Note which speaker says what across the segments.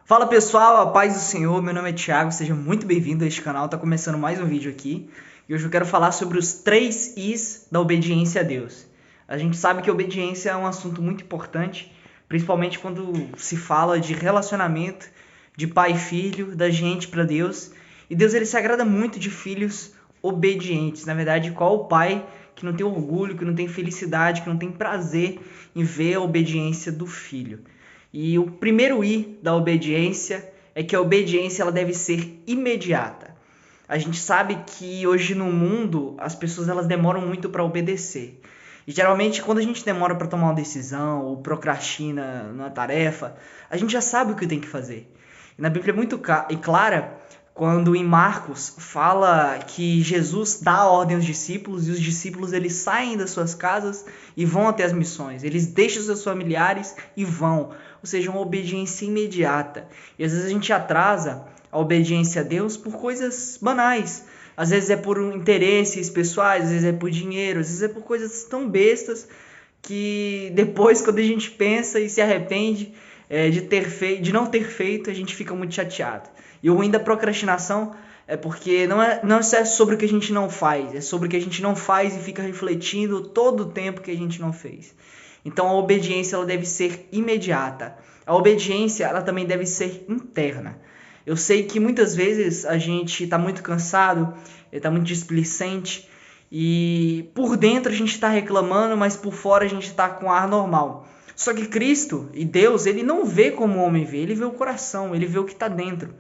Speaker 1: Fala pessoal, a paz do Senhor, meu nome é Thiago, seja muito bem-vindo a este canal, tá começando mais um vídeo aqui e hoje eu quero falar sobre os 3 Is da obediência a Deus. A gente sabe que a obediência é um assunto muito importante, principalmente quando se fala de relacionamento de pai e filho, da gente para Deus, e Deus ele se agrada muito de filhos obedientes. Na verdade, qual o pai que não tem orgulho, que não tem felicidade, que não tem prazer em ver a obediência do filho? E o primeiro I da obediência é que a obediência ela deve ser imediata. A gente sabe que hoje no mundo as pessoas elas demoram muito para obedecer. E geralmente quando a gente demora para tomar uma decisão ou procrastina na tarefa, a gente já sabe o que tem que fazer. E na Bíblia é muito clara quando em Marcos fala que Jesus dá a ordem aos discípulos e os discípulos eles saem das suas casas e vão até as missões. Eles deixam seus familiares e vão. Ou seja, uma obediência imediata. E às vezes a gente atrasa a obediência a Deus por coisas banais. Às vezes é por interesses pessoais, às vezes é por dinheiro, às vezes é por coisas tão bestas que depois quando a gente pensa e se arrepende de não ter feito, a gente fica muito chateado. E o ruim da procrastinação é porque não é sobre o que a gente não faz, é sobre o que a gente não faz e fica refletindo todo o tempo que a gente não fez. Então a obediência ela deve ser imediata. A obediência ela também deve ser interna. Eu sei que muitas vezes a gente está muito cansado, está muito displicente e por dentro a gente está reclamando, mas por fora a gente está com ar normal. Só que Cristo e Deus, ele não vê como o homem vê, ele vê o coração, ele vê o que está dentro.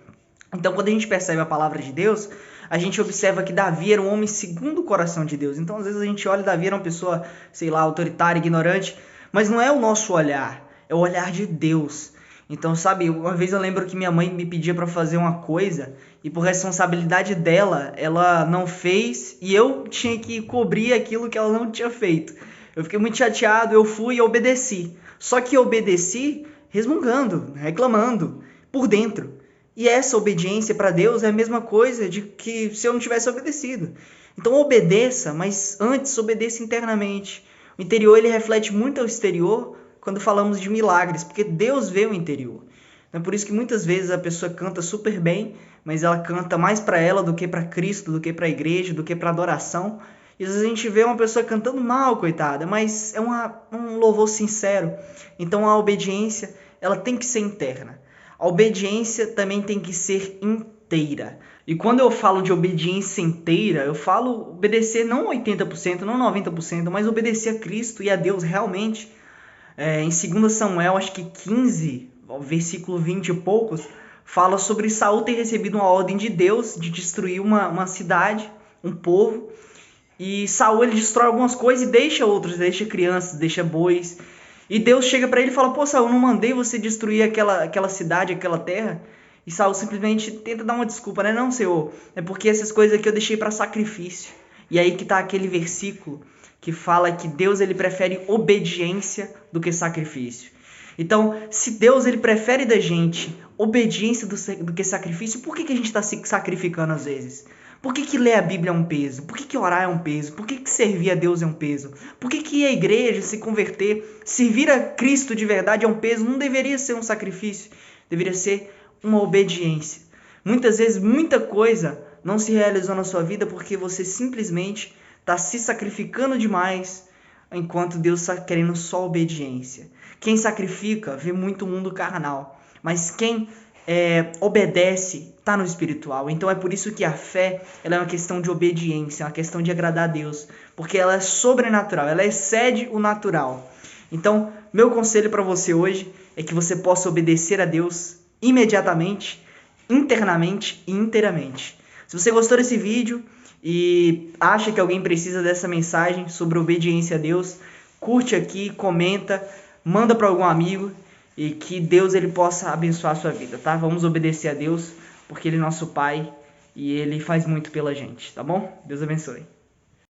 Speaker 1: Então, quando a gente percebe a palavra de Deus, a gente observa que Davi era um homem segundo o coração de Deus. Então, às vezes a gente olha Davi era uma pessoa, sei lá, autoritária, ignorante, mas não é o nosso olhar, é o olhar de Deus. Então, sabe, uma vez eu lembro que minha mãe me pedia para fazer uma coisa e por responsabilidade dela, ela não fez e eu tinha que cobrir aquilo que ela não tinha feito. Eu fiquei muito chateado, eu fui e obedeci. Só que obedeci resmungando, reclamando, por dentro. E essa obediência para Deus é a mesma coisa de que se eu não tivesse obedecido. Então obedeça, mas antes obedeça internamente. O interior ele reflete muito ao exterior quando falamos de milagres, porque Deus vê o interior. Então, é por isso que muitas vezes a pessoa canta super bem, mas ela canta mais para ela do que para Cristo, do que para a igreja, do que para adoração. E às vezes a gente vê uma pessoa cantando mal, coitada, mas é um louvor sincero. Então a obediência ela tem que ser interna. A obediência também tem que ser inteira. E quando eu falo de obediência inteira, eu falo obedecer não 80%, não 90%, mas obedecer a Cristo e a Deus realmente. Em 2 Samuel, acho que 15, versículo 20 e poucos, fala sobre Saul ter recebido uma ordem de Deus de destruir uma cidade, um povo. E Saul ele destrói algumas coisas e deixa outras, deixa crianças, deixa bois. E Deus chega para ele e fala: pô, Saul, não mandei você destruir aquela cidade, aquela terra? E Saul simplesmente tenta dar uma desculpa, né? Não, Senhor, é porque essas coisas aqui eu deixei para sacrifício. E aí que tá aquele versículo que fala que Deus ele prefere obediência do que sacrifício. Então, se Deus ele prefere da gente obediência do que sacrifício, por que a gente está se sacrificando às vezes? Por que ler a Bíblia é um peso? Por que orar é um peso? Por que servir a Deus é um peso? Por que ir à igreja, se converter, servir a Cristo de verdade é um peso? Não deveria ser um sacrifício, deveria ser uma obediência. Muitas vezes, muita coisa não se realizou na sua vida porque você simplesmente está se sacrificando demais, enquanto Deus está querendo só obediência. Quem sacrifica vê muito o mundo carnal, mas quem obedece está no espiritual. Então é por isso que a fé ela é uma questão de obediência, é uma questão de agradar a Deus, porque ela é sobrenatural, ela excede o natural. Então, meu conselho para você hoje é que você possa obedecer a Deus imediatamente, internamente e inteiramente. Se você gostou desse vídeo e acha que alguém precisa dessa mensagem sobre obediência a Deus, curte aqui, comenta, manda para algum amigo e que Deus ele possa abençoar a sua vida, tá? Vamos obedecer a Deus porque Ele é nosso Pai e Ele faz muito pela gente, tá bom? Deus abençoe.